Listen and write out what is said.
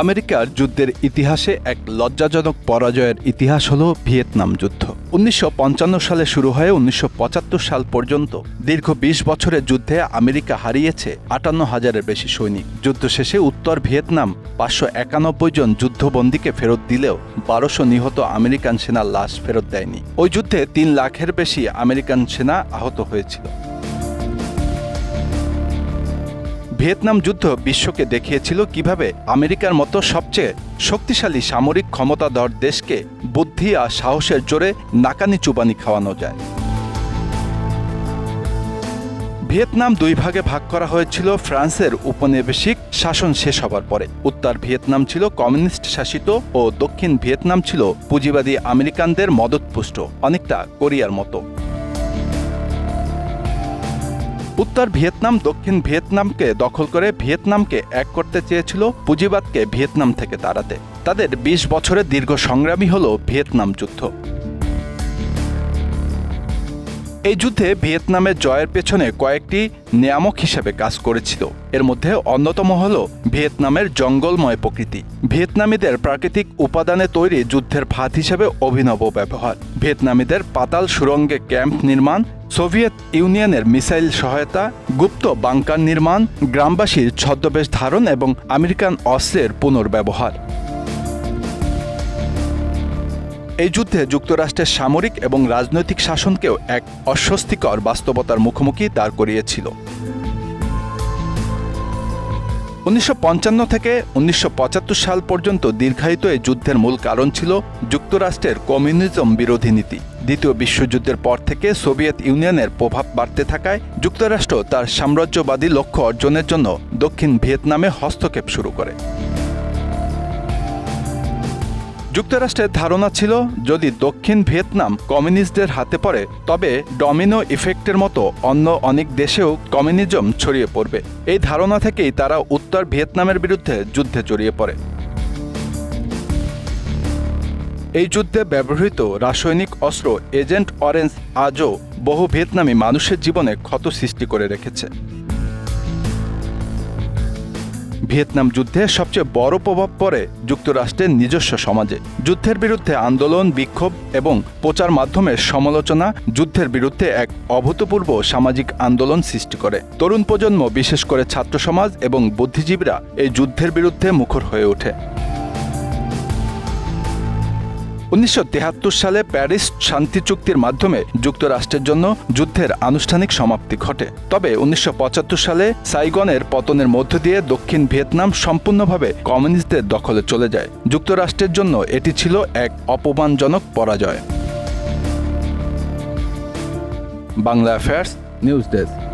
আমেরিকার যুদ্ধের ইতিহাসে এক লজ্জাজনক পরাজয়ের ইতিহাস হল ভিয়েতনাম যুদ্ধ। ১৯৫৫ সালে শুরু হয়ে ১৯৭৫ সাল পর্যন্ত দীর্ঘ ২০ বছরের যুদ্ধে আমেরিকা হারিয়েছে ৫৮,০০০-এর বেশি সৈনিক। যুদ্ধ শেষে উত্তর ভিয়েতনাম ৫৯১ জন যুদ্ধবন্দীকে ফেরত দিলেও ১২০০ নিহত আমেরিকান সেনার লাশ ফেরত দেয়নি। ওই যুদ্ধে ৩ লাখের বেশি আমেরিকান সেনা আহত হয়েছিল। ভিয়েতনাম যুদ্ধ বিশ্বকে দেখিয়েছিল কিভাবে আমেরিকার মতো সবচেয়ে শক্তিশালী সামরিক ক্ষমতাধর দেশকে বুদ্ধি আর সাহসের জোরে নাকানি চুবানি খাওয়ানো যায়। ভিয়েতনাম ২ ভাগে ভাগ করা হয়েছিল ফ্রান্সের উপনিবেশিক শাসন শেষ হবার পরে। উত্তর ভিয়েতনাম ছিল কমিউনিস্ট শাসিত ও দক্ষিণ ভিয়েতনাম ছিল পুঁজিবাদী আমেরিকানদের মদতপুষ্ট, অনেকটা কোরিয়ার মতো। উত্তর ভিয়েতনাম দক্ষিণ ভিয়েতনামকে দখল করে ভিয়েতনামকে এক করতে চেয়েছিল পুঁজিবাদকে ভিয়েতনাম থেকে তাড়াতে। তাদের ২০ বছরের দীর্ঘ সংগ্রামই হল ভিয়েতনাম যুদ্ধ। এই যুদ্ধে ভিয়েতনামের জয়ের পেছনে কয়েকটি নিয়ামক হিসেবে কাজ করেছিল। এর মধ্যে অন্যতম হল ভিয়েতনামের জঙ্গলময় প্রকৃতি, ভিয়েতনামীদের প্রাকৃতিক উপাদানে তৈরি যুদ্ধের ফাঁদ হিসেবে অভিনব ব্যবহার, ভিয়েতনামীদের পাতাল সুড়ঙ্গে ক্যাম্প নির্মাণ, সোভিয়েত ইউনিয়নের মিসাইল সহায়তা, গুপ্ত বাংকার নির্মাণ, গ্রামবাসীর ছদ্মবেশ ধারণ এবং আমেরিকান অস্ত্রের পুনর্ব্যবহার। এই যুদ্ধে যুক্তরাষ্ট্রের সামরিক এবং রাজনৈতিক শাসনকেও এক অস্বস্তিকর বাস্তবতার মুখোমুখি দাঁড় করিয়েছিল। ১৯৫৫ থেকে ১৯৭৫ সাল পর্যন্ত দীর্ঘায়িত এই যুদ্ধের মূল কারণ ছিল যুক্তরাষ্ট্রের কমিউনিজম বিরোধী নীতি। দ্বিতীয় বিশ্বযুদ্ধের পর থেকে সোভিয়েত ইউনিয়নের প্রভাব বাড়তে থাকায় যুক্তরাষ্ট্র তার সাম্রাজ্যবাদী লক্ষ্য অর্জনের জন্য দক্ষিণ ভিয়েতনামে হস্তক্ষেপ শুরু করে। যুক্তরাষ্ট্রের ধারণা ছিল যদি দক্ষিণ ভিয়েতনাম কমিউনিস্টদের হাতে পড়ে তবে ডমিনো ইফেক্টের মতো অন্য অনেক দেশেও কমিউনিজম ছড়িয়ে পড়বে। এই ধারণা থেকেই তারা উত্তর ভিয়েতনামের বিরুদ্ধে যুদ্ধে জড়িয়ে পড়ে। এই যুদ্ধে ব্যবহৃত রাসায়নিক অস্ত্র এজেন্ট অরেঞ্জ আজও বহু ভিয়েতনামী মানুষের জীবনে ক্ষত সৃষ্টি করে রেখেছে। ভিয়েতনাম যুদ্ধে সবচেয়ে বড় প্রভাব পড়ে যুক্তরাষ্ট্রের নিজস্ব সমাজে। যুদ্ধের বিরুদ্ধে আন্দোলন, বিক্ষোভ এবং প্রচার মাধ্যমে সমালোচনা যুদ্ধের বিরুদ্ধে এক অভূতপূর্ব সামাজিক আন্দোলন সৃষ্টি করে। তরুণ প্রজন্ম, বিশেষ করে ছাত্র সমাজ এবং বুদ্ধিজীবীরা এই যুদ্ধের বিরুদ্ধে মুখর হয়ে ওঠে। ১৯৭৩ সালে প্যারিস শান্তি চুক্তির মাধ্যমে যুক্তরাষ্ট্রের জন্য যুদ্ধের আনুষ্ঠানিক সমাপ্তি ঘটে। তবে ১৯৭৫ সালে সাইগনের পতনের মধ্য দিয়ে দক্ষিণ ভিয়েতনাম সম্পূর্ণভাবে কমিউনিস্টদের দখলে চলে যায়। যুক্তরাষ্ট্রের জন্য এটি ছিল এক অপমানজনক পরাজয়। Bangla affairs news desk.